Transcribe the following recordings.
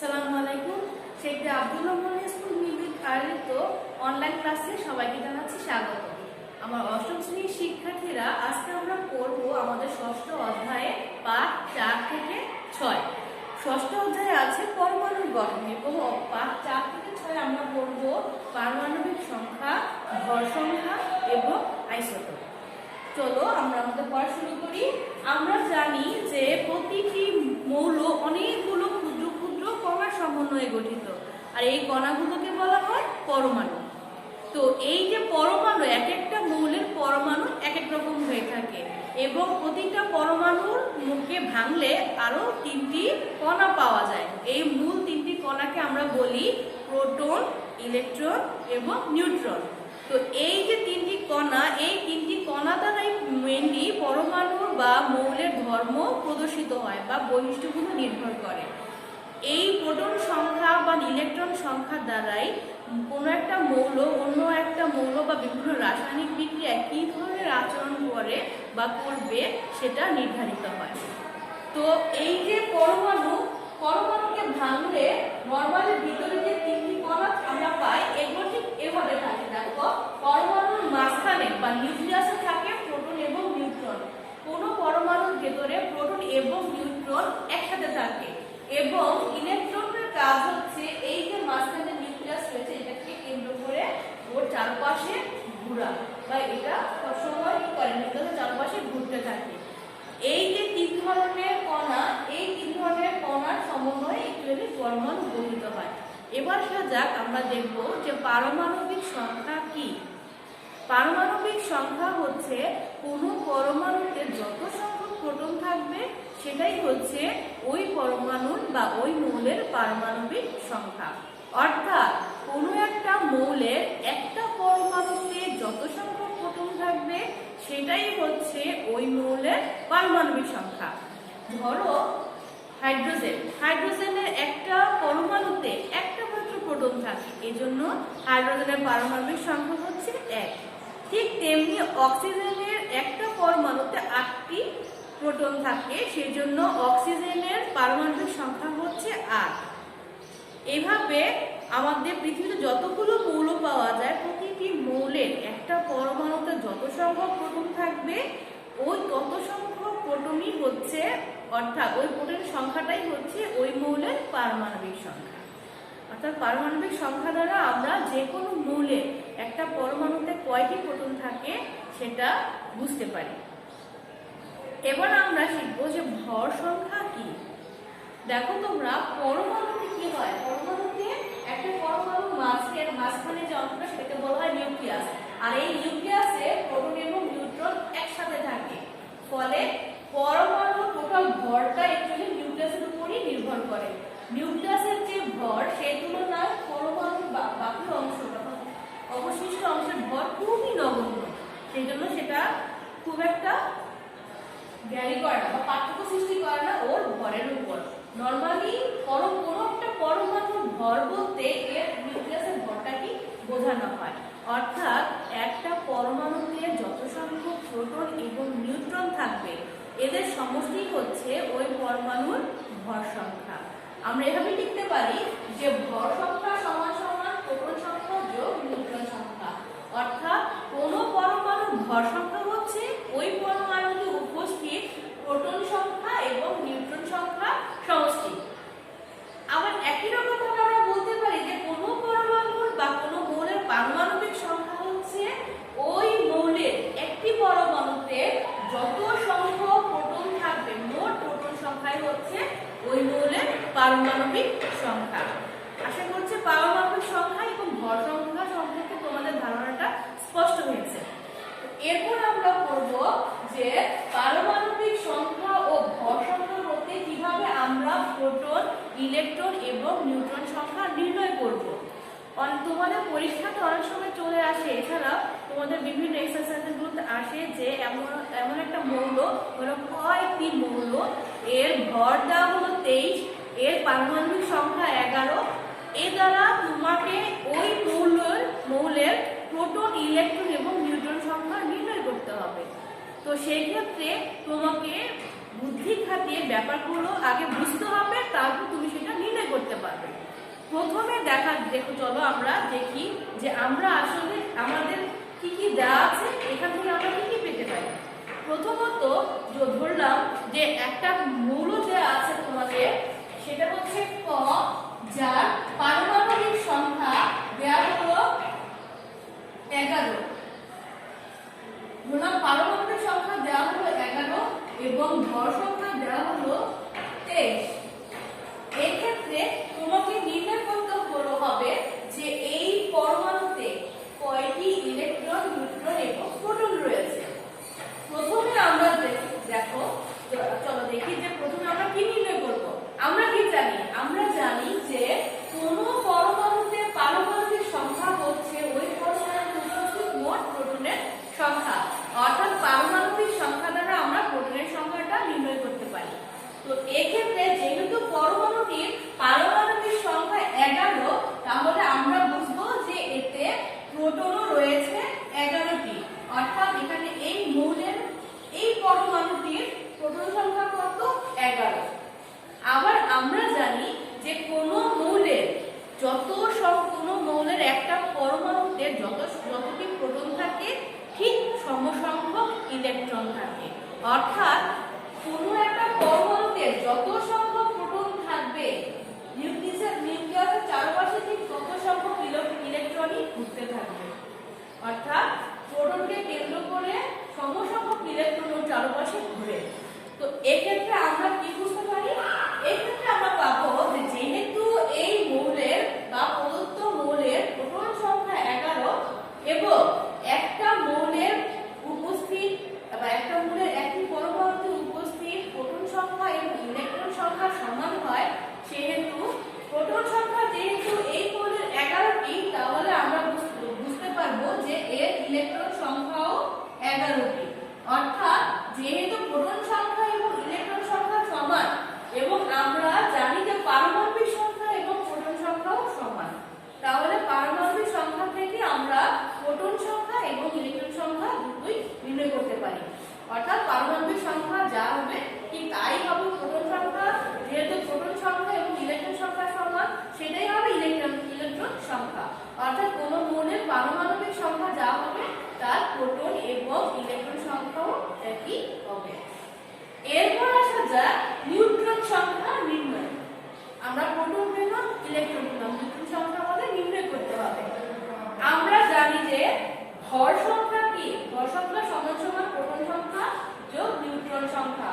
আসসালামু আলাইকুম। Sheikh Abdul Rahman school music আয়োজিত অনলাইন ক্লাসে সবাইকে জানাচ্ছি স্বাগত। আমার অষ্টম শ্রেণীর শিক্ষার্থীরা আজকে আমরা পড়ব আমাদের ষষ্ঠ অধ্যায়ে পাঠ 4 থেকে 6। ষষ্ঠ অধ্যায়ে আছে পরমাণুর গঠন এবং পাঠ 4 থেকে 6 আমরা পড়ব পারমাণবিক সংখ্যা, ভর সংখ্যা এবং আইসোটোপ। চলো আমরা আমাদের পড়া শুরু করি। আমরা জানি যে প্রতিটি মৌল অনেকগুলো ক্ষুদ্র ক্ষুদ্র কণার সমন্বয়ে গঠিত, আর এই কণাগুলোকে বলা হয় পরমাণু। তো এই যে পরমাণু, এক একটা মৌলের পরমাণু এক এক রকম হয়ে থাকে এবং প্রতিটা পরমাণুর মুখে ভাঙলে আরো 3টি কণা পাওয়া যায়। এই মূল 3টি কণাকে আমরা বলি প্রোটন, ইলেকট্রন এবং নিউট্রন। তো এই যে 3টি কণা, এই 3টি কণা দ্বারাই মেনলি পরমাণুর বা মৌলের ধর্ম প্রদর্শিত হয় বা বৈশিষ্ট্যগুলো নির্ভর করে। এই প্রোটন সংখ্যা বা ইলেকট্রন সংখ্যা দ্বারাই কোনো একটা মৌল অন্য একটা মৌল বা বিভিন্ন রাসায়নিক বিক্রিয়ায় কী ধরনের আচরণ করে বা করবে সেটা নির্ধারিত হয়। তো এই যে পরমাণুকে ভাঙলে নরমালি ভিতরে যে 3টি কণা আমরা পাই এগুলো ঠিক এভাবে থাকে। দেখো, পরমাণুর মাঝখানে বা নিউক্লিয়াসে থাকে প্রোটন এবং নিউট্রন। কোনো পরমাণুর ভেতরে প্রোটন এবং নিউট্রন একসাথে থাকে এবং ইলেকট্রনের কাজ হচ্ছে এই যে মাঝখানে নিউক্লিয়াস রয়েছে এটাকে কেন্দ্র করে ওর চারপাশে ঘোরা, বা এটা সবসময় কি করে নিউক্লিয়াসের চারপাশে ঘুরতে থাকে। এই যে 3 ধরনের কণা, এই 3 ধরনের কণার সমন্বয়ে একটি পরমাণু গঠিত হয়। এবার যাক আমরা দেখব যে পারমাণবিক সংখ্যা কি। পারমাণবিক সংখ্যা হচ্ছে কোনো পরমাণুতে যত সংখ্যক প্রোটন থাকবে সেটাই হচ্ছে ওই পরমাণুর বা ওই মৌলের পারমাণবিক সংখ্যা। অর্থাৎ কোনো একটা মৌলের একটা পরমাণুতে যত সংখ্যক প্রোটন থাকবে সেটাই হচ্ছে ওই মৌলের পারমাণবিক সংখ্যা। ধরো হাইড্রোজেনের একটা পরমাণুতে একটা মাত্র প্রোটন থাকে, এজন্য হাইড্রোজেনের পারমাণবিক সংখ্যা হচ্ছে 1। ঠিক তেমনি অক্সিজেনের একটা পরমাণুতে 8টি প্রোটন থাকে, সেজন্য অক্সিজেনের পারমাণবিক সংখ্যা হচ্ছে 8। এভাবে আমাদের পৃথিবীতে যতগুলো মৌল পাওয়া যায় প্রতিটি মৌলের একটা পরমাণুতে যত সংখ্যক প্রোটন থাকবে ওই তত সংখ্যক প্রোটনই হচ্ছে, অর্থাৎ ওই প্রোটনের সংখ্যাটাই হচ্ছে ওই মৌলের পারমাণবিক সংখ্যা। অর্থাৎ পারমাণবিক সংখ্যা দ্বারা আমরা যে কোনো মৌলের একটা পরমাণুতে কয়টি প্রোটন থাকে সেটা বুঝতে পারি। এবার আমরা শিখবো যে ভর সংখ্যা কি। দেখো তোমরা, পরমাণুতে কি হয়, পরমাণুতে একটা পরমাণুর মাঝখানে যে অংশটা সেটাকে বলা হয় নিউক্লিয়াস, আর এই নিউক্লিয়াসে প্রোটন এবং নিউট্রন একসাথে থাকে। ফলে পরমাণুর টোটাল ভরটা একচুয়ালি নিউক্লিয়াসের উপরই নির্ভর করে। নিউক্লিয়াসের যে ভর সেই তুলনায় পরমাণুর বাকি অংশটা অবশিষ্ট অংশের ভর খুবই নগণ্য, সেই জন্য সেটা খুব একটা ভ্যারি করে না বা পার্থক্য সৃষ্টি করে না ওর ভরের উপর। নর্মালি কোনো একটা পরমাণুর ভর বলতে এর নিউক্লিয়াসের ভরটাকে বোঝানো হয়। অর্থাৎ একটা পরমাণুতে যত সংখ্যক প্রোটন এবং নিউট্রন থাকবে এদের সমষ্টি হচ্ছে ওই পরমাণুর ভর সংখ্যা। আমরা এভাবে লিখতে পারি যে ভর সংখ্যা সমান সমান প্রোটন সংখ্যা যোগ নিউট্রন সংখ্যা। অর্থাৎ কোনো পরমাণুর ভর সংখ্যা হচ্ছে ওই পরমাণুতে উপস্থিত প্রোটন সংখ্যা এবং নিউট্রন সংখ্যা সমষ্টি। আবার একই রকম আমরা বলতে পারি যে কোনো পরমাণুর বা কোনো মৌলের পারমাণবিক সংখ্যা হচ্ছে ওই মৌলের একটি পরমাণুতে যত সংখ্যক প্রোটন থাকবে মোট প্রোটন সংখ্যাই হচ্ছে ওই মৌলের পারমাণবিক সংখ্যা। আশা করছি পারমাণবিক সংখ্যা এবং ভর সংখ্যা সম্পর্কে তোমাদের ধারণাটা স্পষ্ট হয়েছে। এরপর আমরা পড়ব যে পারমাণবিক সংখ্যা ও ভর সংখ্যা বলতে কিভাবে আমরা প্রোটন, ইলেকট্রন এবং নিউট্রন সংখ্যা নির্ণয় করব। তোমাদের পরীক্ষাতে অনেক সময় চলে আসে, এছাড়া তোমাদের বিভিন্ন এক্সারসাইজগুলোতে আসে যে এমন একটা মৌল হলো কয়েকটি মৌল, এর ভর দেওয়া হলো 23, এর পারমাণবিক সংখ্যা 11। এ দ্বারা তোমাকে ওই মৌলের প্রোটন, ইলেকট্রন এবং নিউট্রন সংখ্যা নির্ণয় করতে হবে। তো সেই ক্ষেত্রে তোমাকে বুদ্ধি খাটিয়ে ব্যাপারগুলো আগে বুঝতে হবে, তারপর তুমি সেটা নির্ণয় করতে পারবে। দেখো চলো আমরা দেখি যে আমরা আসলে আমাদের কি কি দেওয়া আছে, এখান থেকে আমরা কি কি পেতে পারি। প্রথমত ধরলাম যে একটা মৌল দেওয়া আছে তোমাদের, সেটা হচ্ছে ক, যার পারমাণবিক সংখ্যা দেওয়া হলো 11। ধরলাম পারমাণবিক সংখ্যা দেওয়া হলো 11 এবং ভর সংখ্যা দেওয়া হলো 23। এই ক্ষেত্রে তোমাকে নির্ণয় করতে হবে যে এই পরমাণুতে কয়টি ইলেকট্রন, নিউট্রন এবং প্রোটন রয়েছে। প্রথমে আমরা দেখো চলো দেখি যে প্রথমে আমরা কি নির্ণয় করব। আমরা কি জানি? আমরা জানি যে কোন পরমাণুতে পারমাণবিক সংখ্যা হচ্ছে ওই পরমাণুতে উপস্থিত মোট প্রোটনের সংখ্যা, অর্থাৎ পারমাণবিক সংখ্যা দ্বারা আমরা প্রোটনের সংখ্যাটা নির্ণয় করতে পারি। তো এক্ষেত্রে যেহেতু পরমাণুটির পারমাণবিক সংখ্যা 11, তাহলে আমরা বুঝবো যে এতে প্রোটনও রয়েছে 11টি, অর্থাৎ এখানে এই মৌলের এই পরমাণুটির প্রোটন সংখ্যা কত? 11। আবার আমরা জানি যে কোনো মৌলের একটা পরমাণুতে যতটি প্রোটন থাকে ঠিক সমসংখ্যক ইলেকট্রন থাকে, অর্থাৎ কোনো একটা পরমাণুতে যত সংখ্যক প্রোটন থাকবে নিউক্লিয়াসের চারপাশে ঠিক তত সংখ্যক ইলেকট্রনই ঘুরতে থাকবে, অর্থাৎ প্রোটনকে কেন্দ্র করে সমসংখ্যক ইলেকট্রন চারপাশে ঘুরে। তো এক্ষেত্রে আমরা কি বুঝতে পারি? এক্ষেত্রে আমরা পাবো যে যেহেতু এই মৌলের বা প্রদত্ত মৌলের প্রোটন সংখ্যা 11 এবং একটা মৌলের উপস্থিত বা একটা মৌলের একটি পরমাণুতে উপস্থিত প্রোটন সংখ্যা এবং ইলেকট্রন সংখ্যা সমান হয়, সেহেতু প্রোটন সংখ্যা যেহেতু এই মৌলের 11টি, তাহলে আমরা বুঝতে পারবো যে এর ইলেকট্রন সংখ্যাও 11টি। অর্থাৎ যেহেতু প্রোটন সংখ্যা এবং ইলেকট্রন সংখ্যা সমান এবং আমরা জানি যে পারমাণবিক সংখ্যা এবং প্রোটন সংখ্যাও সমান, তাহলে পারমাণবিক সংখ্যা থেকে আমরা প্রোটন সংখ্যা এবং ইলেকট্রন সংখ্যা দুটোই নির্ণয় করতে পারি। অর্থাৎ পারমাণবিক সংখ্যা যা হবে ঠিক তাই হবে প্রোটন সংখ্যা, যেহেতু প্রোটন সংখ্যা এবং ইলেকট্রন সংখ্যা সমান সেটাই হবে ইলেকট্রন সংখ্যা। অর্থাৎ কোনো মৌলের পারমাণবিক সংখ্যা যা হবে তার প্রোটন এবং ইলেকট্রন সংখ্যাও একই হবে। এরপর আসা যাক নিউট্রন সংখ্যা নির্ণয়। আমরা প্রোটন পেলাম, ইলেকট্রন পেলাম, নিউট্রন সংখ্যা আমাদের নির্ণয় করতে হবে। আমরা জানি যে ভর সংখ্যা কি? ভর সংখ্যা সমান সমান প্রোটন সংখ্যা যোগ নিউট্রন সংখ্যা,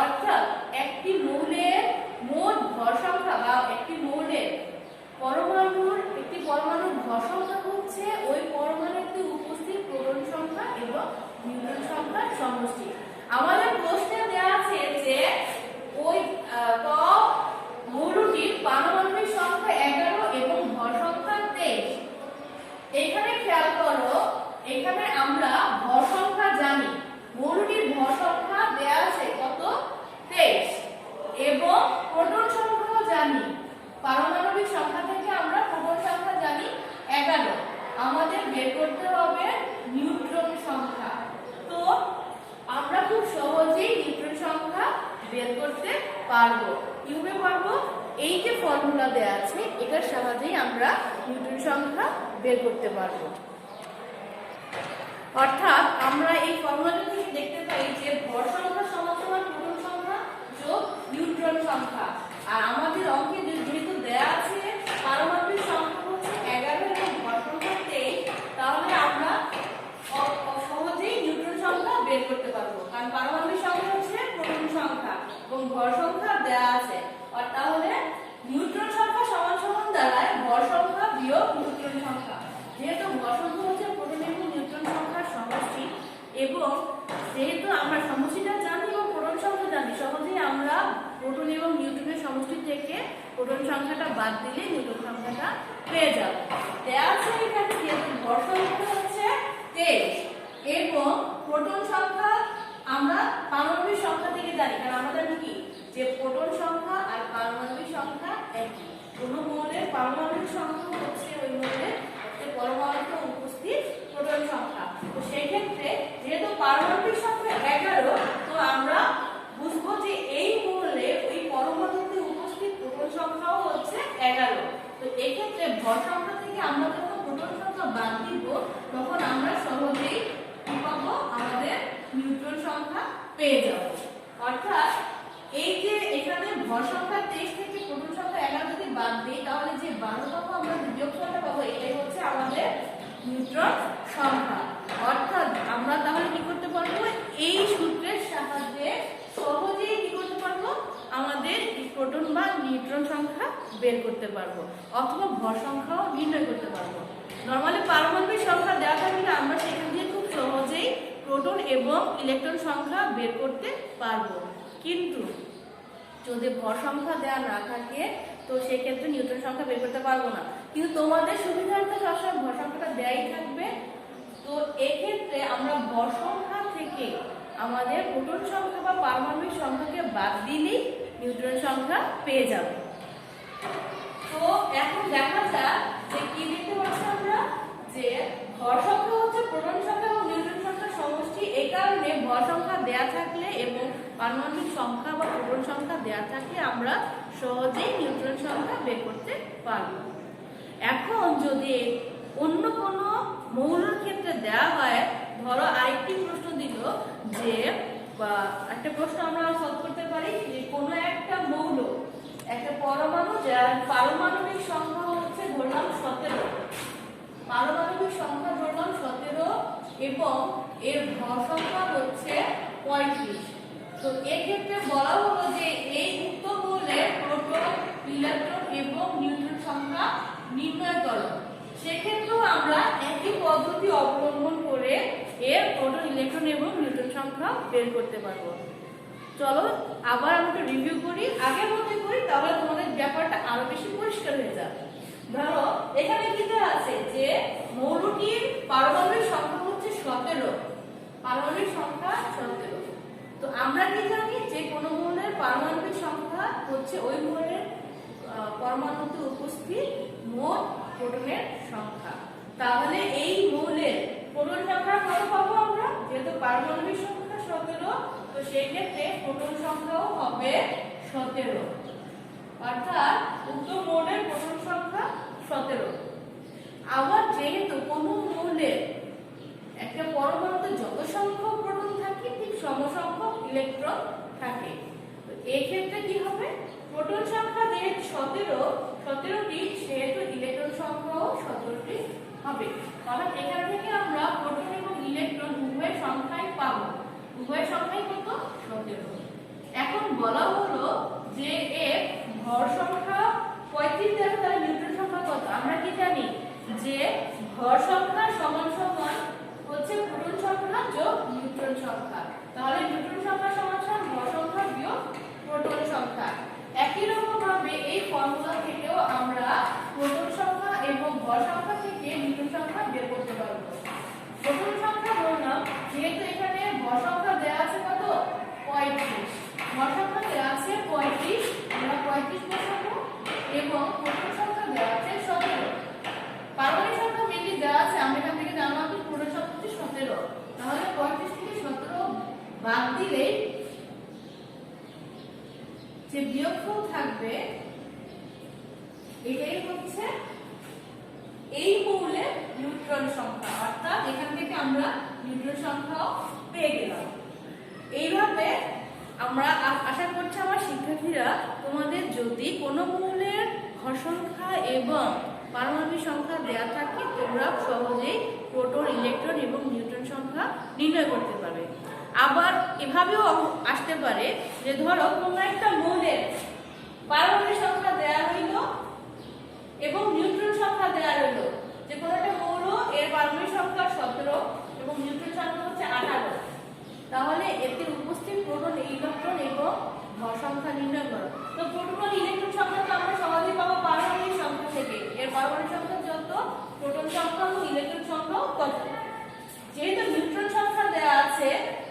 অর্থাৎ একটি মৌলের মোট ভর সংখ্যা বা একটি মৌলের পরমাণুর ভর সংখ্যা হচ্ছে ওই পরমাণুতে উপস্থিত প্রোটন সংখ্যা এবং নিউট্রন সংখ্যার সমষ্টি। আমাদের প্রশ্নে দেওয়া আছে যে ওই মৌলটির পারমাণবিক সংখ্যা 11 এবং ভর সংখ্যা 23। এখানে খেয়াল করো, এখানে আমরা ভর সংখ্যা জানি, মৌলটির ভর সংখ্যা দেওয়া আছে কত? 23 এবং প্রোটন সংখ্যাও জানি। পারমাণবিক সংখ্যা থেকে আমরা প্রোটন সংখ্যা জানি 11। আমাদের বের করতে হবে নিউট্রন সংখ্যা। তো আমরা খুব সহজেই নিউট্রন সংখ্যা বের করতে পারবো। কিভাবে পারবো? এই যে ফর্মুলা দেওয়া আছে এটার সাহায্যেই আমরা নিউট্রন সংখ্যা বের করতে পারবো। অর্থাৎ আমরা এই ফর্মুলাটা থেকে দেখতে পাই যে ভর সংখ্যা সমান সমান প্রোটন সংখ্যা যোগ নিউট্রন সংখ্যা। আর আমাদের অঙ্কে যেহেতু দেয়া আছে পারমাণবিক সংখ্যা হচ্ছে 11 এবং ভর সংখ্যা 23, তাহলে আমরা সহজেই নিউট্রন সংখ্যা বের করতে পারবো, কারণ পারমাণবিক সংখ্যা হচ্ছে প্রোটন সংখ্যা এবং ভর সংখ্যা দেয়া আছে। আর তাহলে নিউট্রন সংখ্যা সমান সমান দাঁড়ায় ভর সংখ্যা বিয়োগ নিউট্রন সংখ্যা। যেহেতু ভর সংখ্যা হচ্ছে প্রোটন এবং নিউট্রন সংখ্যার সমষ্টি এবং যেহেতু আমরা সমষ্টিটা জানি এবং প্রোটন সংখ্যা জানি, সহজেই আমরা প্রোটন এবং নিউট্রনের সমষ্টি থেকে প্রোটন সংখ্যাটা বাদ দিলে নিউট্রন সংখ্যাটা পেয়ে যাব। দেয়া আছে এখানে যেহেতু ভর সংখ্যা হচ্ছে 23 এবং প্রোটন সংখ্যা আমরা পারমাণবিক সংখ্যা থেকে জানি, কারণ আমাদের কি যে প্রোটন সংখ্যা আর পারমাণবিক সংখ্যা একই। কোনো মৌলের পারমাণবিক সংখ্যা হচ্ছে ওই মৌলের পরমাণুতে উপস্থিত প্রোটন সংখ্যা। তো সেই ক্ষেত্রে যেহেতু পারমাণবিক সংখ্যা 11, তো আমরা বুঝবো যে এই মৌলের ওই পরমাণুতে উপস্থিত প্রোটন সংখ্যাও হচ্ছে 11। তো এক্ষেত্রে ভর সংখ্যা থেকে আমরা যখন প্রোটন সংখ্যা বাদ দিব তখন আমরা সহজেই কি পাবো, আমাদের নিউট্রন সংখ্যা পেয়ে যাব। অর্থাৎ এই যে এখানে ভর সংখ্যা 23 থেকে প্রোটন সংখ্যা 11 যদি বাদ দিই তাহলে যে 12 পাবো, আমরা বিয়োগফলটা পাবো, এটাই হচ্ছে আমাদের নিউট্রন সংখ্যা। অর্থাৎ আমরা তাহলে কি করতে পারবো, এই সূত্রের সাহায্যে সহজেই কি করতে পারবো, আমাদের প্রোটন বা নিউট্রন সংখ্যা বের করতে পারবো, অথবা ভর সংখ্যাও নির্ণয় করতে পারবো। নরমালি পারমাণবিক সংখ্যা দেওয়া থাকলে আমরা সেখান দিয়ে খুব সহজেই প্রোটন এবং ইলেকট্রন সংখ্যা বের করতে পারবো। কিন্তু যদি ভর সংখ্যা দেওয়া না থাকে তো সেক্ষেত্রে নিউট্রন সংখ্যা বের করতে পারবো না। কিন্তু তোমাদের সুবিধার্থে সবসময় ভর সংখ্যাটা দেয়াই থাকবে। তো এক্ষেত্রে আমরা ভর সংখ্যা থেকে আমাদের প্রোটন সংখ্যা বা পারমাণবিক সংখ্যাকে বাদ দিলেই নিউট্রন সংখ্যা পেয়ে যাব। তো এখন দেখা যাক যে কি দেখতে পাচ্ছি আমরা, যে ভর সংখ্যা হচ্ছে প্রোটন সংখ্যা এবং নিউট্রন সংখ্যার সমষ্টি। এই কারণে ভর সংখ্যা দেয়া থাকলে এবং পারমাণবিক সংখ্যা বা প্রোটন সংখ্যা দেয়া থাকলে আমরা সহজেই নিউট্রন সংখ্যা বের করতে পারব। এখন যদি অন্য কোনো মৌলের ক্ষেত্রে দেওয়া হয়, ধরো আরেকটি প্রশ্ন দিল যে, বা একটা প্রশ্ন আমরা সলভ করতে পারি যে কোনো একটা মৌল, একটা পরমাণু যার পারমাণবিক সংখ্যা হচ্ছে ধরলাম 17, পারমাণবিক সংখ্যা ধরলাম 17 এবং এর ভর সংখ্যা হচ্ছে 35। তো এক্ষেত্রে বলা হলো যে এই উক্ত মৌলের প্রোটন, ইলেকট্রন এবং নিউট্রন সংখ্যা নির্ণয় করো। সেক্ষেত্রেও আমরা একই পদ্ধতি অবলম্বন করে এর প্রোটন, ইলেকট্রন এবং নিউট্রন সংখ্যা বের করতে পারবো। চলো আবার আমরা রিভিউ করি, আগের মধ্যে করি, তাহলে তোমাদের ব্যাপারটা আরো বেশি পরিষ্কার হয়ে যাবে। ধরো এখানে কি দেওয়া আছে যে মৌলটির পারমাণবিক সংখ্যা হচ্ছে 17, পারমাণবিক সংখ্যা 17। তো আমরা কি জানি যে কোন মৌলের পারমাণবিক সংখ্যা হচ্ছে ওই মৌলের পরমাণুতে উপস্থিত মোট প্রোটনের সংখ্যা। তাহলে এই মৌলের প্রোটন সংখ্যা কত পাবো আমরা, যেহেতু পারমাণবিক সংখ্যা 17, তো সেই ক্ষেত্রে প্রোটন সংখ্যাও হবে 17। অর্থাৎ উক্ত মৌলের প্রোটন সংখ্যা 17। আবার যেহেতু কোন মৌলের একটা পরমাণুতে যত সংখ্যক প্রোটন থাকে ঠিক সমসংখ্যক ইলেকট্রন থাকে, তো এই ক্ষেত্রে কি হবে, প্রোটন সংখ্যা যেহেতু 17টি, সেহেতু ইলেকট্রন সংখ্যাও 17টি হবে। অর্থাৎ এখান থেকে আমরা প্রোটন এবং ইলেকট্রন উভয় সংখ্যাই পাবো। উভয় সংখ্যাই কত, 17। এখন বলা হলো যে এর ভর সংখ্যা 35 দেওয়া, তাহলে নিউট্রন সংখ্যা কত? আমরা কি জানি যে ভর সংখ্যা সমান সমান হচ্ছে প্রোটন সংখ্যা যোগ নিউট্রন সংখ্যা। তাহলে নিউট্রন সংখ্যা সমান সমান ভর সংখ্যা বিয়োগ প্রোটন সংখ্যা। একই রকম ভাবে এই ফর্মুলা থেকেও আমরা প্রোটন সংখ্যা এবং ভর সংখ্যা থেকে নিউট্রন সংখ্যা বের করতে পারবো। প্রোটন সংখ্যা বললাম, যেহেতু এখানে ভর সংখ্যা দেওয়া আছে কত, 35, ভর সংখ্যা দেওয়া আছে 35, আমরা 35 বসাবো এবং প্রোটন সংখ্যা দেওয়া আছে 17। পারমাণবিক সংখ্যা মেনলি দেওয়া আছে, আমরা এখান থেকে জানলাম যে প্রোটন সংখ্যা হচ্ছে 17। তাহলে 35 থেকে 17 বাদ দিলেই যে বিয়োগফল থাকবে এটাই হচ্ছে এই মৌলের নিউট্রন সংখ্যা। অর্থাৎ এখান থেকে আমরা নিউট্রন সংখ্যাও পেয়ে গেলাম। এইভাবে আমরা আশা করছি আমার শিক্ষার্থীরা, তোমাদের যদি কোনো মৌলের ভর সংখ্যা এবং পারমাণবিক সংখ্যা দেওয়া থাকে তোমরা সহজেই প্রোটন, ইলেকট্রন এবং নিউট্রন সংখ্যা নির্ণয় করতে পারবে। আবার এভাবেও আসতে পারে যে ধরো কোনো একটা মৌলের পারমাণবিক সংখ্যা দেওয়া হইল এবং নিউট্রন সংখ্যা দেওয়া হইল, যে কোনো একটা মৌল এর পারমাণবিক সংখ্যা 17 এবং নিউট্রন সংখ্যা হচ্ছে 18। তাহলে এতে উপস্থিত প্রোটন, ইলেকট্রন এবং ভর সংখ্যা নির্ণয় করো। তো প্রোটন, ইলেকট্রন সংখ্যা তো আমরা সহজেই পাবো পারমাণবিক সংখ্যা থেকে। এর পারমাণবিক সংখ্যা যত, প্রোটন সংখ্যা এবং ইলেকট্রন সংখ্যাও তত। যেহেতু নিউট্রন সংখ্যা দেওয়া আছে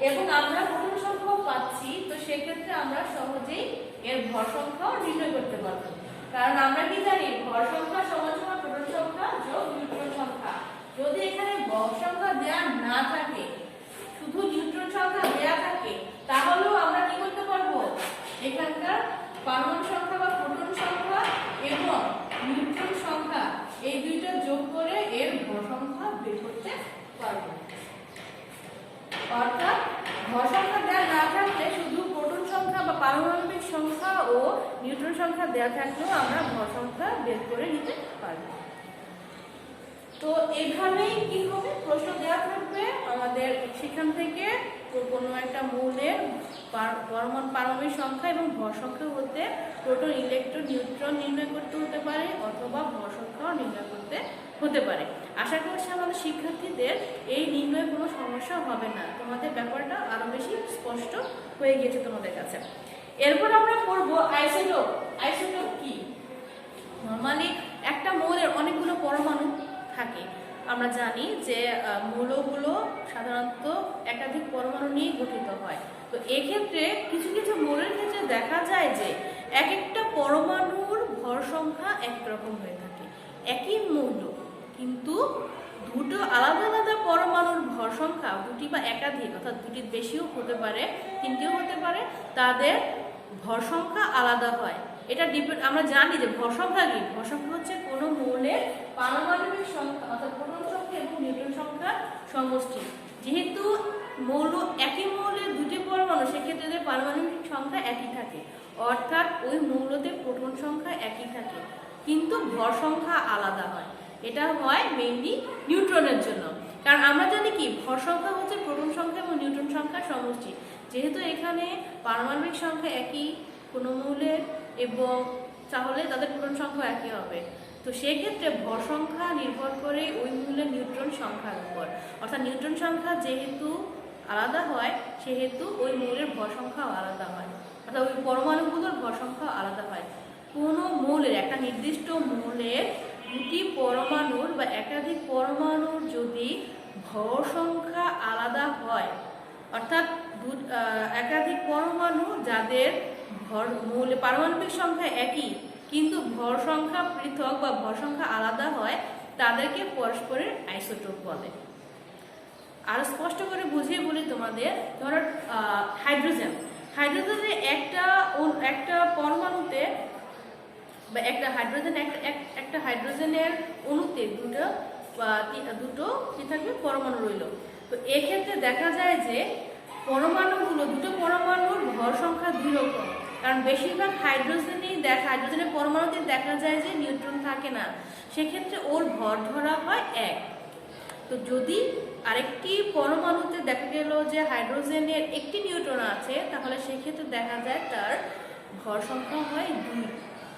এবং আমরা প্রোটন সংখ্যাও পাচ্ছি, তো সেক্ষেত্রে আমরা সহজেই এর ভর সংখ্যাও নির্ণয় করতে পারবো। কারণ আমরা কি জানি, ভর সংখ্যা সমান সমান প্রোটন সংখ্যা যোগ নিউট্রন সংখ্যা। যদি এখানে ভর সংখ্যা দেওয়া না থাকে, শুধু নিউট্রন সংখ্যা দেওয়া থাকে, তাহলেও আমরা কি করতে পারবো, এখানকার পারমাণবিক সংখ্যা বা প্রোটন সংখ্যা এবং নিউট্রন সংখ্যা বের করতে পারবো। অর্থাৎ ভর সংখ্যা দেওয়া না থাকলে শুধু প্রোটন সংখ্যা বা পারমাণবিক সংখ্যা ও নিউট্রন সংখ্যা দেওয়া থাকলেও আমরা ভর সংখ্যা বের করে নিতে পারবো। তো এইভাবেই কি হবে, প্রশ্ন দেওয়া থাকবে আমাদের সেখান থেকে কোনো একটা মৌলের পারমাণবিক সংখ্যা এবং ভর সংখ্যা হতে প্রোটন, ইলেকট্রন, নিউট্রন নির্ণয় করতে হতে পারে অথবা ভর সংখ্যাও নির্ণয় করতে হতে পারে। আশা করছি আমাদের শিক্ষার্থীদের এই নির্ণয়ে কোনো সমস্যা হবে না, তোমাদের ব্যাপারটা আরো বেশি স্পষ্ট হয়ে গেছে তোমাদের কাছে। এরপর আমরা পড়বো আইসোটোপ। আইসোটোপ কি? নরমালি একটা মৌলের অনেকগুলো পরমাণু থাকে। আমরা জানি যে মৌলগুলো সাধারণত একাধিক পরমাণু নিয়ে গঠিত হয়। তো এক্ষেত্রে কিছু কিছু মৌলের ক্ষেত্রে দেখা যায় যে এক একটা পরমাণুর ভর সংখ্যা একরকম হয়ে থাকে, একই মৌল কিন্তু দুটো আলাদা আলাদা পরমাণুর ভর সংখ্যা দুটি বা একাধিক, অর্থাৎ দুটির বেশিও হতে পারে, তিনটিও হতে পারে, তাদের ভর সংখ্যা আলাদা হয়। এটা ডিপেন্ড, আমরা জানি যে ভর সংখ্যা কি? ভর সংখ্যা হচ্ছে কোনো মৌলের পারমাণবিক সংখ্যা অর্থাৎ প্রোটন সংখ্যা এবং নিউট্রন সংখ্যার সমষ্টি। যেহেতু মৌল একই মৌলের দুটি পরমাণু, সেক্ষেত্রে এদের পারমাণবিক সংখ্যা একই থাকে, অর্থাৎ ওই মৌলতে প্রোটন সংখ্যা একই থাকে কিন্তু ভর সংখ্যা আলাদা হয়। এটা হয় মেইনলি নিউট্রনের জন্য, কারণ আমরা জানি কি ভর সংখ্যা হচ্ছে প্রোটন সংখ্যা এবং নিউট্রন সংখ্যার সমষ্টি। যেহেতু এখানে পারমাণবিক সংখ্যা একই কোনো মৌলের এবং তাহলে তাদের প্রোটন সংখ্যা একই হবে। তো সেক্ষেত্রে ভর সংখ্যা নির্ভর করে ওই মৌলের নিউট্রন সংখ্যার উপর, অর্থাৎ নিউট্রন সংখ্যা যেহেতু আলাদা হয় সেহেতু ওই মৌলের ভর সংখ্যাও আলাদা হয়, অর্থাৎ ওই পরমাণুগুলোর ভর সংখ্যাও আলাদা হয়। কোনো মৌলের, একটা নির্দিষ্ট মৌলের দুটি পরমাণুর বা একাধিক পরমাণুর যদি ভর সংখ্যা আলাদা হয়, অর্থাৎ একাধিক পরমাণু যাদের মৌলের পারমাণবিক সংখ্যা একই কিন্তু ভর সংখ্যা পৃথক বা ভর সংখ্যা আলাদা হয়, তাদেরকে পরস্পরের আইসোটোপ বলে। আর স্পষ্ট করে বুঝিয়ে বলি তোমাদের, ধরো হাইড্রোজেনের একটা পরমাণুতে বা একটা হাইড্রোজেনের অণুতে দুটো কি থাকবে? পরমাণু রইল। তো এক্ষেত্রে দেখা যায় যে দুটো পরমাণুর ভর সংখ্যা 2 রকম, কারণ বেশিরভাগ হাইড্রোজেনের পরমাণুতে দেখা যায় যে নিউট্রন থাকে না, সেক্ষেত্রে ওর ভর ধরা হয় 1। তো যদি আরেকটি পরমাণুতে দেখা গেল যে হাইড্রোজেনের একটি নিউট্রন আছে, তাহলে সেক্ষেত্রে দেখা যায় তার ভর সংখ্যা হয় 2।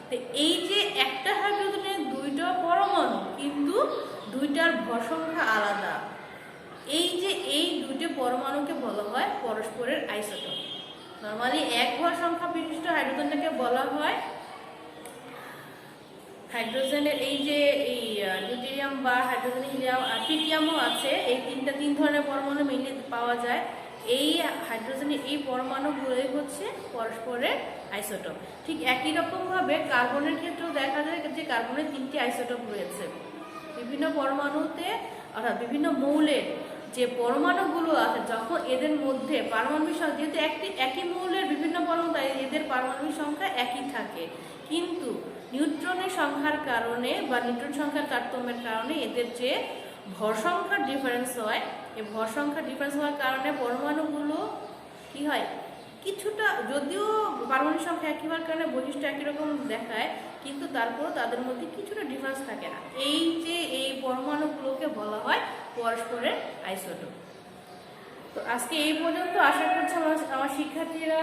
তো এই যে একটা হাইড্রোজেনের 2টা পরমাণু কিন্তু 2টার ভর সংখ্যা আলাদা, এই যে এই 2টি পরমাণুকে বলা হয় পরস্পরের আইসোটোপ। নরমালি এক ভর সংখ্যা বিশিষ্ট হাইড্রোজেনটাকে বলা হয় হাইড্রোজেনের এই ডিউটেরিয়াম বা হাইড্রোজেন, হিলিয়াম আর ট্রিটিয়ামও আছে, এই তিন ধরনের পরমাণু মিলে পাওয়া যায়। এই হাইড্রোজেনের এই পরমাণুগুলোই হচ্ছে পরস্পরের আইসোটোপ। ঠিক একই রকম ভাবে কার্বনের ক্ষেত্রেও দেখা যায় যে কার্বনের 3টি আইসোটোপ রয়েছে। বিভিন্ন পরমাণুতে অর্থাৎ বিভিন্ন মৌলের যে পরমাণুগুলো আছে, যখন এদের মধ্যে পারমাণবিক সংখ্যা, যেহেতু একই মৌলের বিভিন্ন পরমাণু, তাই এদের পারমাণবিক সংখ্যা একই থাকে, কিন্তু নিউট্রনের সংখ্যার কারণে বা নিউট্রন সংখ্যার তারতম্যের কারণে এদের যে ভর সংখ্যার ডিফারেন্স হয়, এই ভর সংখ্যার ডিফারেন্স হওয়ার কারণে পরমাণুগুলো কি হয়, কিছুটা, যদিও পারমাণবিক সংখ্যা একই হওয়ার কারণে বৈশিষ্ট্য একই রকম দেখায়, কিন্তু তারপরও তাদের মধ্যে কিছুটা ডিফারেন্স থাকে না। এই পরমাণুগুলোকে বলা হয় পরস্পরের আইসোটোপ। তো আজকে এই পর্যন্ত। আশা করছি আমার শিক্ষার্থীরা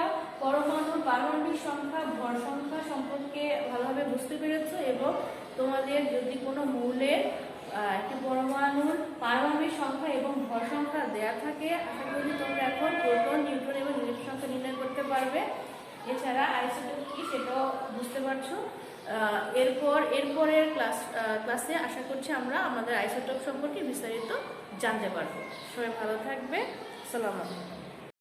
পারমাণবিক সংখ্যা, ভর সংখ্যা সম্পর্কে ভালোভাবে বুঝতে পেরেছো, এবং তোমাদের যদি কোনো মৌলের একটি পরমাণুর পারমাণবিক সংখ্যা এবং ভর সংখ্যা দেয়া থাকে, আশা করি তোমরা এখন প্রোটন, নিউট্রন এবং ইলেকট্রন সংখ্যা নির্ণয় করতে পারবে। এছাড়া আইসোটোপ কি সেটাও বুঝতে পারছো। এরপরের ক্লাসে আশা করছি আমরা আমাদের আইসোটোপ সম্পর্কে বিস্তারিত জানতে পারবো। সবাই ভালো থাকবে। আসসালামু আলাইকুম।